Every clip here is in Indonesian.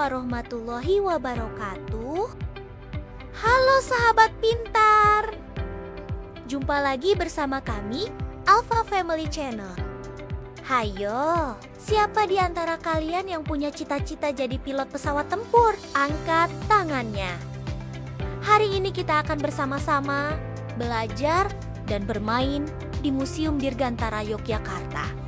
warahmatullahi wabarakatuh. Halo sahabat pintar. Jumpa lagi bersama kami, Alpha Family Channel. Hayo, siapa di antara kalian yang punya cita-cita jadi pilot pesawat tempur? Angkat tangannya. Hari ini kita akan bersama-sama belajar dan bermain di Museum Dirgantara Yogyakarta.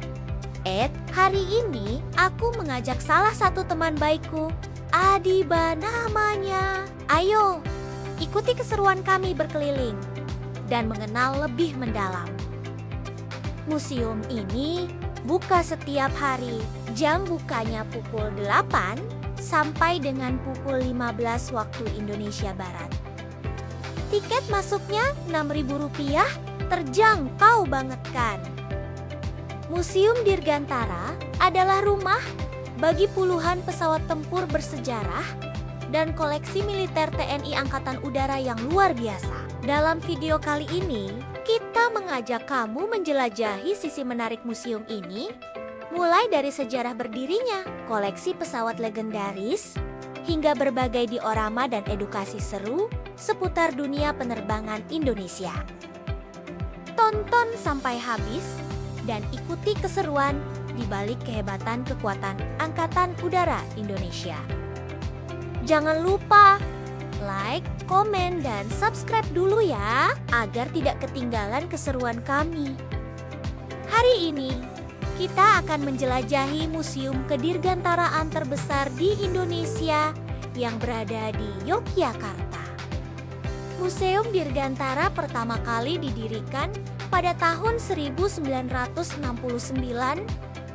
Hari ini aku mengajak salah satu teman baikku, Adiba namanya. Ayo, ikuti keseruan kami berkeliling dan mengenal lebih mendalam. Museum ini buka setiap hari. Jam bukanya pukul 8 sampai dengan pukul 15 waktu Indonesia Barat. Tiket masuknya Rp6.000, terjangkau banget kan? Museum Dirgantara adalah rumah bagi puluhan pesawat tempur bersejarah dan koleksi militer TNI Angkatan Udara yang luar biasa. Dalam video kali ini, kita mengajak kamu menjelajahi sisi menarik museum ini, mulai dari sejarah berdirinya, koleksi pesawat legendaris, hingga berbagai diorama dan edukasi seru seputar dunia penerbangan Indonesia. Tonton sampai habis dan ikuti keseruan di balik kehebatan kekuatan Angkatan Udara Indonesia. Jangan lupa like, komen, dan subscribe dulu ya, agar tidak ketinggalan keseruan kami. Hari ini, kita akan menjelajahi museum kedirgantaraan terbesar di Indonesia yang berada di Yogyakarta. Museum Dirgantara pertama kali didirikan pada tahun 1969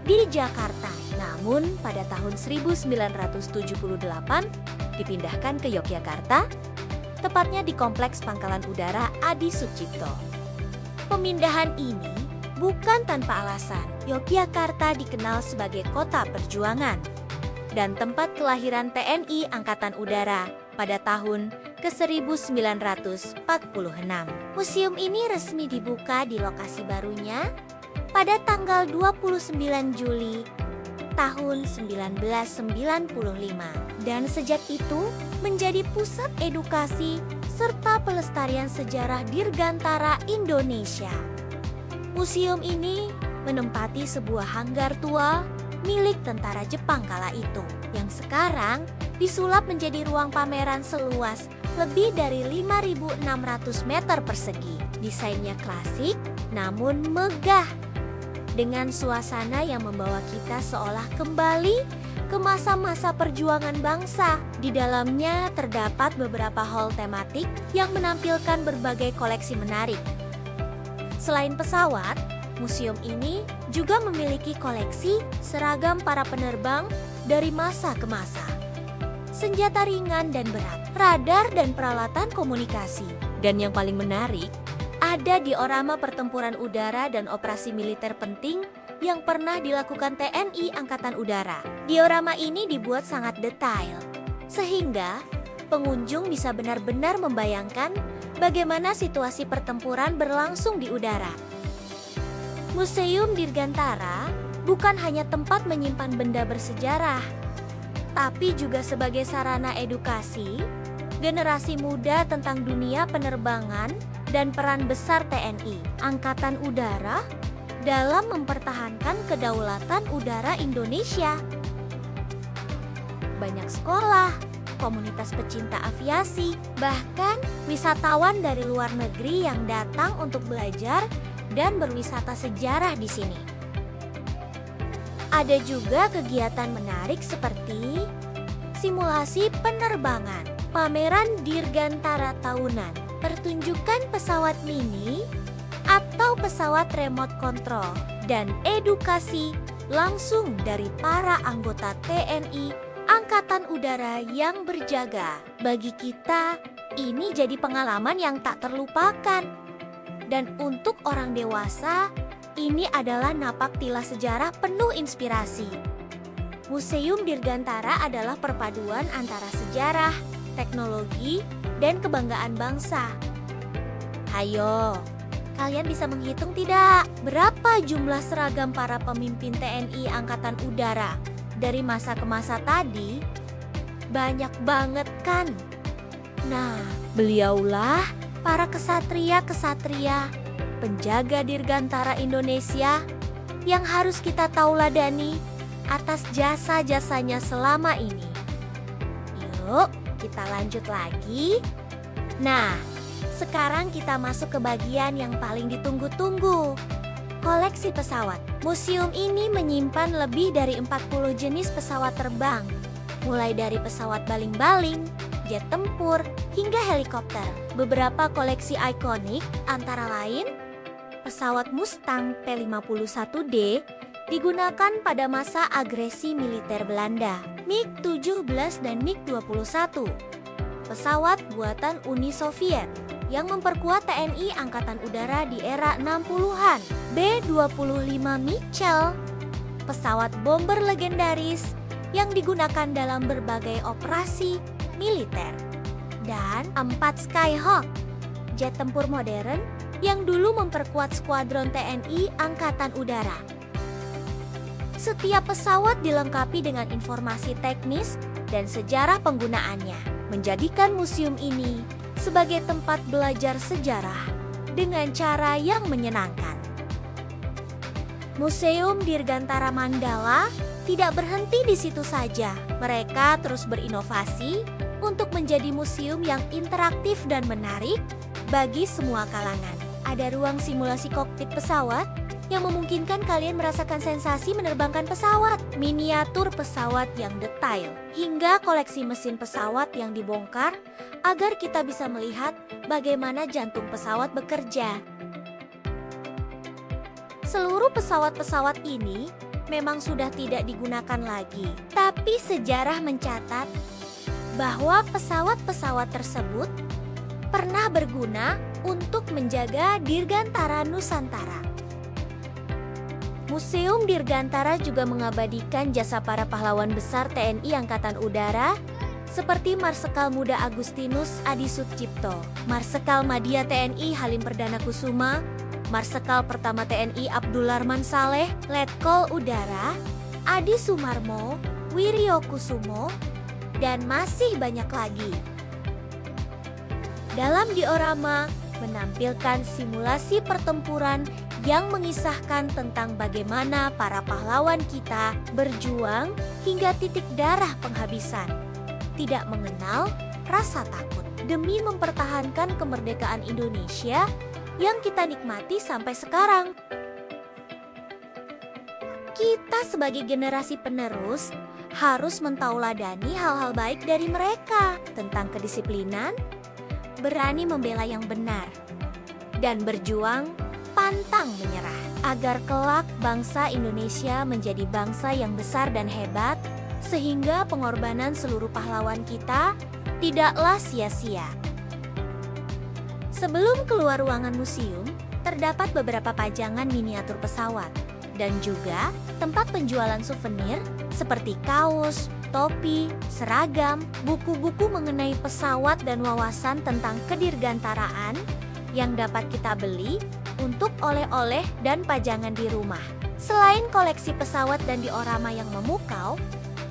di Jakarta. Namun pada tahun 1978 dipindahkan ke Yogyakarta, tepatnya di Kompleks Pangkalan Udara Adi Sucipto. Pemindahan ini bukan tanpa alasan. Yogyakarta dikenal sebagai kota perjuangan dan tempat kelahiran TNI Angkatan Udara pada tahun ke-1946. Museum ini resmi dibuka di lokasi barunya pada tanggal 29 Juli tahun 1995 dan sejak itu menjadi pusat edukasi serta pelestarian sejarah Dirgantara Indonesia. Museum ini menempati sebuah hanggar tua milik tentara Jepang kala itu yang sekarang disulap menjadi ruang pameran seluas lebih dari 5.600 meter persegi. Desainnya klasik namun megah, dengan suasana yang membawa kita seolah kembali ke masa-masa perjuangan bangsa. Di dalamnya terdapat beberapa hall tematik yang menampilkan berbagai koleksi menarik. Selain pesawat, museum ini juga memiliki koleksi seragam para penerbang dari masa ke masa, senjata ringan dan berat, radar dan peralatan komunikasi. Dan yang paling menarik, ada diorama pertempuran udara dan operasi militer penting yang pernah dilakukan TNI Angkatan Udara. Diorama ini dibuat sangat detail, sehingga pengunjung bisa benar-benar membayangkan bagaimana situasi pertempuran berlangsung di udara. Museum Dirgantara bukan hanya tempat menyimpan benda bersejarah, tapi juga sebagai sarana edukasi generasi muda tentang dunia penerbangan dan peran besar TNI Angkatan Udara dalam mempertahankan kedaulatan udara Indonesia. Banyak sekolah, komunitas pecinta aviasi, bahkan wisatawan dari luar negeri yang datang untuk belajar dan berwisata sejarah di sini. Ada juga kegiatan menarik seperti simulasi penerbangan, pameran Dirgantara tahunan, pertunjukan pesawat mini atau pesawat remote control, dan edukasi langsung dari para anggota TNI Angkatan Udara yang berjaga. Bagi kita, ini jadi pengalaman yang tak terlupakan. Dan untuk orang dewasa, ini adalah napak tilas sejarah penuh inspirasi. Museum Dirgantara adalah perpaduan antara sejarah, teknologi, dan kebanggaan bangsa. Hayo, kalian bisa menghitung tidak? Berapa jumlah seragam para pemimpin TNI Angkatan Udara dari masa ke masa tadi? Banyak banget kan? Nah, beliaulah para kesatria-kesatria, penjaga Dirgantara Indonesia yang harus kita tauladani atas jasa-jasanya selama ini. Yuk, kita lanjut lagi. Nah, sekarang kita masuk ke bagian yang paling ditunggu-tunggu. Koleksi pesawat. Museum ini menyimpan lebih dari 40 jenis pesawat terbang, mulai dari pesawat baling-baling, jet tempur, hingga helikopter. Beberapa koleksi ikonik antara lain pesawat Mustang P-51D digunakan pada masa agresi militer Belanda, MiG-17 dan MiG-21. Pesawat buatan Uni Soviet yang memperkuat TNI Angkatan Udara di era 60-an, B-25 Mitchell, pesawat bomber legendaris yang digunakan dalam berbagai operasi militer, dan 4 Skyhawk, jet tempur modern yang dulu memperkuat skuadron TNI Angkatan Udara. Setiap pesawat dilengkapi dengan informasi teknis dan sejarah penggunaannya, menjadikan museum ini sebagai tempat belajar sejarah dengan cara yang menyenangkan. Museum Dirgantara Mandala tidak berhenti di situ saja. Mereka terus berinovasi untuk menjadi museum yang interaktif dan menarik bagi semua kalangan. Ada ruang simulasi kokpit pesawat yang memungkinkan kalian merasakan sensasi menerbangkan pesawat, miniatur pesawat yang detail, hingga koleksi mesin pesawat yang dibongkar agar kita bisa melihat bagaimana jantung pesawat bekerja. Seluruh pesawat-pesawat ini memang sudah tidak digunakan lagi, tapi sejarah mencatat bahwa pesawat-pesawat tersebut pernah berguna untuk menjaga Dirgantara Nusantara. Museum Dirgantara juga mengabadikan jasa para pahlawan besar TNI Angkatan Udara seperti Marsekal Muda Agustinus Adi Sucipto, Marsekal Madya TNI Halim Perdana Kusuma, Marsekal Pertama TNI Abdulrahman Saleh, Letkol Udara Adi Sumarmo, Wiryo Kusumo, dan masih banyak lagi. Dalam diorama menampilkan simulasi pertempuran yang mengisahkan tentang bagaimana para pahlawan kita berjuang hingga titik darah penghabisan, tidak mengenal rasa takut demi mempertahankan kemerdekaan Indonesia yang kita nikmati sampai sekarang. Kita sebagai generasi penerus harus mentauladani hal-hal baik dari mereka tentang kedisiplinan, berani membela yang benar, dan berjuang pantang menyerah agar kelak bangsa Indonesia menjadi bangsa yang besar dan hebat, sehingga pengorbanan seluruh pahlawan kita tidaklah sia-sia. Sebelum keluar ruangan museum, terdapat beberapa pajangan miniatur pesawat dan juga tempat penjualan souvenir seperti kaos, topi, seragam, buku-buku mengenai pesawat dan wawasan tentang kedirgantaraan yang dapat kita beli untuk oleh-oleh dan pajangan di rumah. Selain koleksi pesawat dan diorama yang memukau,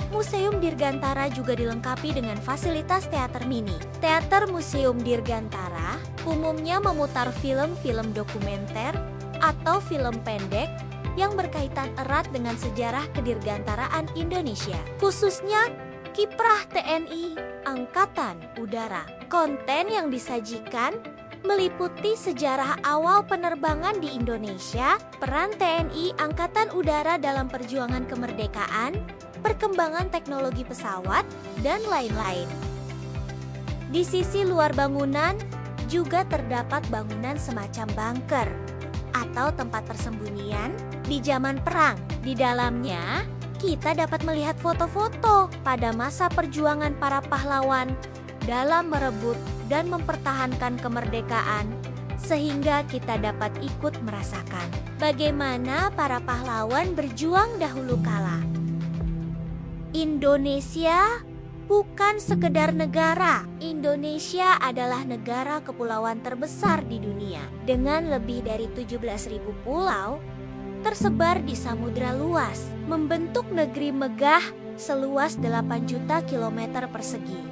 Museum Dirgantara juga dilengkapi dengan fasilitas teater mini. Teater Museum Dirgantara umumnya memutar film-film dokumenter atau film pendek yang berkaitan erat dengan sejarah kedirgantaraan Indonesia, khususnya kiprah TNI Angkatan Udara. Konten yang disajikan meliputi sejarah awal penerbangan di Indonesia, peran TNI Angkatan Udara dalam perjuangan kemerdekaan, perkembangan teknologi pesawat, dan lain-lain. Di sisi luar bangunan juga terdapat bangunan semacam bunker atau tempat persembunyian di zaman perang. Di dalamnya, kita dapat melihat foto-foto pada masa perjuangan para pahlawan dalam merebut dan mempertahankan kemerdekaan, sehingga kita dapat ikut merasakan bagaimana para pahlawan berjuang dahulu kala. Indonesia bukan sekedar negara. Indonesia adalah negara kepulauan terbesar di dunia dengan lebih dari 17.000 pulau tersebar di samudra luas, membentuk negeri megah seluas 8 juta kilometer persegi.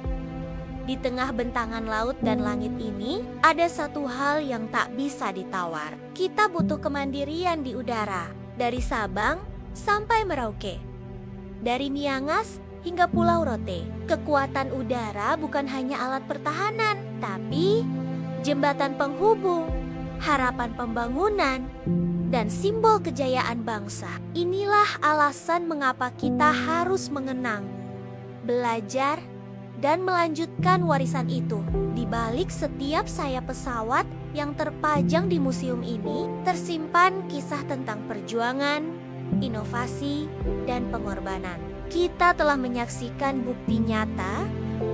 Di tengah bentangan laut dan langit ini, ada satu hal yang tak bisa ditawar. Kita butuh kemandirian di udara, dari Sabang sampai Merauke. Dari Miangas hingga Pulau Rote, kekuatan udara bukan hanya alat pertahanan, tapi jembatan penghubung, harapan pembangunan, dan simbol kejayaan bangsa. Inilah alasan mengapa kita harus mengenang, belajar, dan melanjutkan warisan itu. Di balik setiap sayap pesawat yang terpajang di museum ini, tersimpan kisah tentang perjuangan, inovasi, dan pengorbanan. Kita telah menyaksikan bukti nyata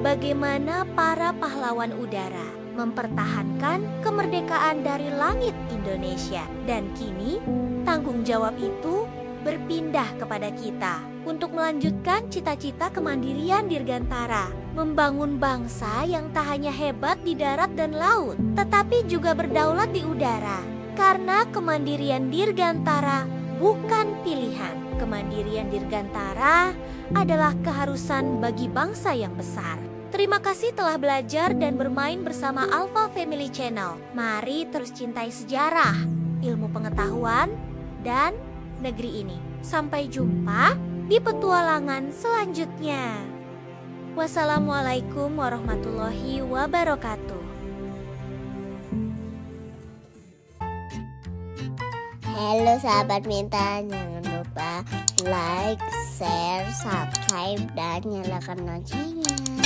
bagaimana para pahlawan udara mempertahankan kemerdekaan dari langit Indonesia. Dan kini, tanggung jawab itu berpindah kepada kita untuk melanjutkan cita-cita kemandirian Dirgantara, membangun bangsa yang tak hanya hebat di darat dan laut, tetapi juga berdaulat di udara. Karena kemandirian Dirgantara bukan pilihan. Kemandirian Dirgantara adalah keharusan bagi bangsa yang besar. Terima kasih telah belajar dan bermain bersama Alpha Family Channel. Mari terus cintai sejarah, ilmu pengetahuan, dan negeri ini. Sampai jumpa di petualangan selanjutnya. Wassalamualaikum warahmatullahi wabarakatuh. Halo sahabat Minta, jangan lupa like, share, subscribe, dan nyalakan loncengnya.